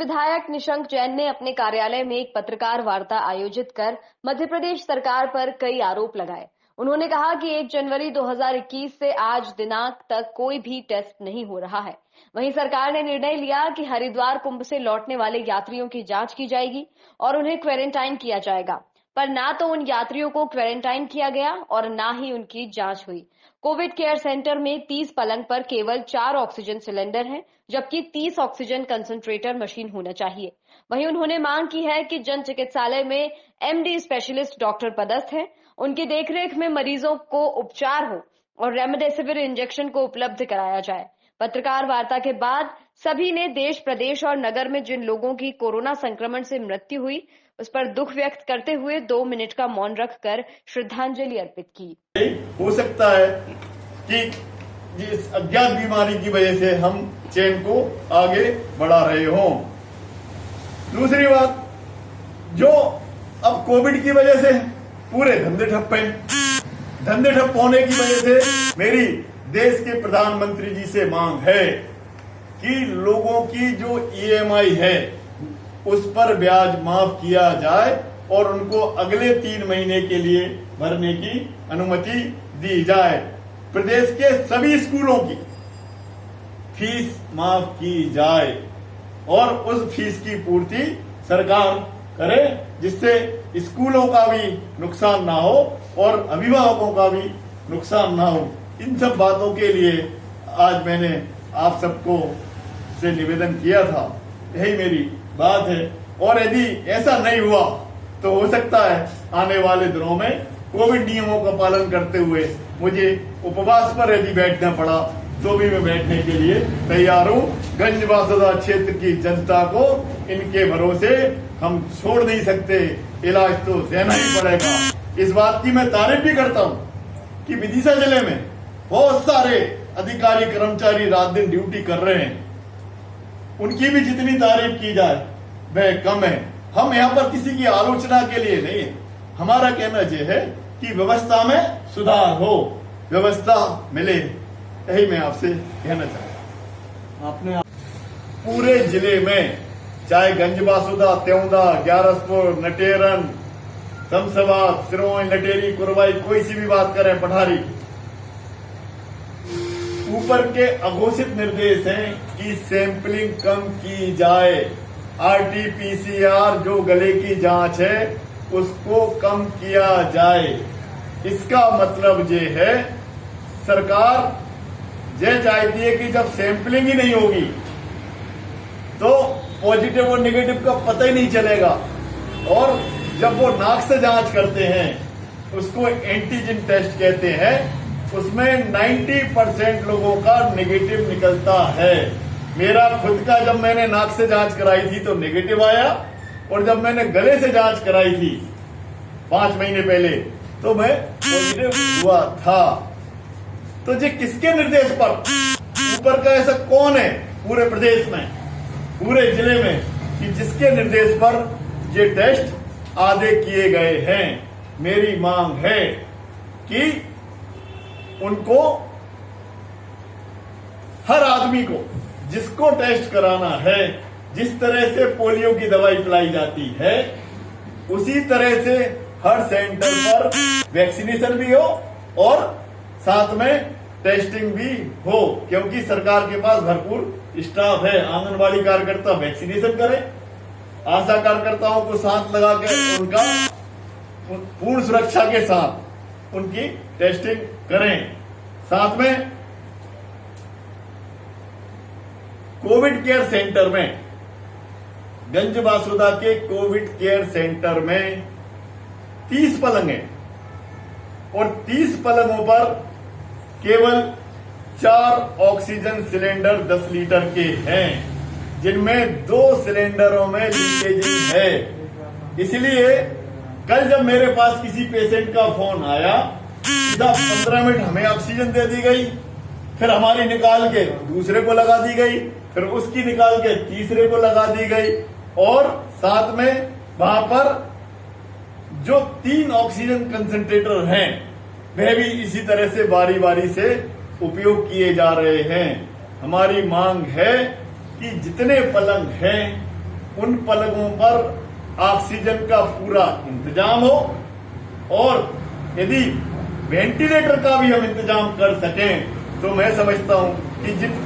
विधायक निशंक जैन ने अपने कार्यालय में एक पत्रकार वार्ता आयोजित कर मध्य प्रदेश सरकार पर कई आरोप लगाए। उन्होंने कहा कि 1 जनवरी 2021 से आज दिनांक तक कोई भी टेस्ट नहीं हो रहा है। वहीं सरकार ने निर्णय लिया कि हरिद्वार कुंभ से लौटने वाले यात्रियों की जांच की जाएगी और उन्हें क्वारंटाइन किया जाएगा, पर ना तो उन यात्रियों को क्वारंटाइन किया गया और ना ही उनकी जांच हुई। कोविड केयर सेंटर में 30 पलंग पर केवल 4 ऑक्सीजन सिलेंडर हैं, जबकि 30 ऑक्सीजन कंसंट्रेटर मशीन होना चाहिए। वहीं उन्होंने मांग की है कि जन चिकित्सालय में एमडी स्पेशलिस्ट डॉक्टर पदस्थ हैं, उनकी देखरेख में मरीजों को उपचार हो और रेमडेसिविर इंजेक्शन को उपलब्ध कराया जाए। पत्रकार वार्ता के बाद सभी ने देश, प्रदेश और नगर में जिन लोगों की कोरोना संक्रमण से मृत्यु हुई उस पर दुख व्यक्त करते हुए 2 मिनट का मौन रखकर श्रद्धांजलि अर्पित की। हो सकता है कि इस अज्ञात बीमारी की वजह से हम चैन को आगे बढ़ा रहे हों। दूसरी बात, जो अब कोविड की वजह से पूरे धंधे ठप हैं। धंधे ठप होने की वजह से मेरी देश के प्रधानमंत्री जी से मांग है कि लोगों की जो ईएमआई है उस पर ब्याज माफ किया जाए और उनको अगले 3 महीने के लिए भरने की अनुमति दी जाए। प्रदेश के सभी स्कूलों की फीस माफ की जाए और उस फीस की पूर्ति सरकार करे, जिससे स्कूलों का भी नुकसान ना हो और अभिभावकों का भी नुकसान ना हो। इन सब बातों के लिए आज मैंने आप सबको से निवेदन किया था। यही मेरी बात है और यदि ऐसा नहीं हुआ तो हो सकता है आने वाले दिनों में कोविड नियमों का पालन करते हुए मुझे उपवास पर यदि बैठना पड़ा तो भी मैं बैठने के लिए तैयार हूँ। गंजबासुदा क्षेत्र की जनता को इनके भरोसे हम छोड़ नहीं सकते, इलाज तो देना ही पड़ेगा। इस बात की मैं तारीफ भी करता हूँ कि विदिशा जिले में बहुत सारे अधिकारी कर्मचारी रात दिन ड्यूटी कर रहे हैं। उनकी भी जितनी तारीफ की जाए वह कम है। हम यहाँ पर किसी की आलोचना के लिए नहीं है। हमारा कहना यह है कि व्यवस्था में सुधार हो, व्यवस्था मिले, यही मैं आपसे कहना चाहता हूँ। आपने पूरे जिले में चाहे गंजबासुदा, त्योंदा, ग्यारसपुर, नटेरन, शमशाबाद, सिरोंज, लटेरी, कुरवाई, कोई सी भी बात करें, पठारी, ऊपर के अघोषित निर्देश हैं कि सैंपलिंग कम की जाए। आरटीपीसीआर जो गले की जांच है उसको कम किया जाए। इसका मतलब ये है सरकार ये चाहती है कि जब सैंपलिंग ही नहीं होगी तो पॉजिटिव और नेगेटिव का पता ही नहीं चलेगा और जब वो नाक से जांच करते हैं उसको एंटीजन टेस्ट कहते हैं, उसमें 90% लोगों का नेगेटिव निकलता है। मेरा खुद का जब मैंने नाक से जांच कराई थी तो नेगेटिव आया और जब मैंने गले से जांच कराई थी 5 महीने पहले तो मैं पॉजिटिव हुआ था। तो ये किसके निर्देश पर, ऊपर का ऐसा कौन है पूरे प्रदेश में, पूरे जिले में कि जिसके निर्देश पर ये टेस्ट आधे किए गए हैं? मेरी मांग है कि उनको, हर आदमी को जिसको टेस्ट कराना है, जिस तरह से पोलियो की दवाई पिलाई जाती है उसी तरह से हर सेंटर पर वैक्सीनेशन भी हो और साथ में टेस्टिंग भी हो, क्योंकि सरकार के पास भरपूर स्टाफ है। आंगनबाड़ी कार्यकर्ता वैक्सीनेशन करें, आशा कार्यकर्ताओं को साथ लगा के उनका पूर्ण सुरक्षा के साथ उनकी टेस्टिंग करें। साथ में कोविड केयर सेंटर में, गंजबासुदा के कोविड केयर सेंटर में 30 पलंग हैं और 30 पलंगों पर केवल 4 ऑक्सीजन सिलेंडर 10 लीटर के हैं, जिनमें 2 सिलेंडरों में लीकेजिंग है। इसलिए कल जब मेरे पास किसी पेशेंट का फोन आया, सीधा 15 मिनट हमें ऑक्सीजन दे दी गई, फिर हमारी निकाल के दूसरे को लगा दी गई, फिर उसकी निकाल के तीसरे को लगा दी गई और साथ में वहां पर जो 3 ऑक्सीजन कंसंट्रेटर हैं वह भी इसी तरह से बारी बारी से उपयोग किए जा रहे हैं। हमारी मांग है कि जितने पलंग हैं उन पलकों पर ऑक्सीजन का पूरा इंतजाम हो और यदि वेंटिलेटर का भी हम इंतजाम कर सकें तो मैं समझता हूं कि जिन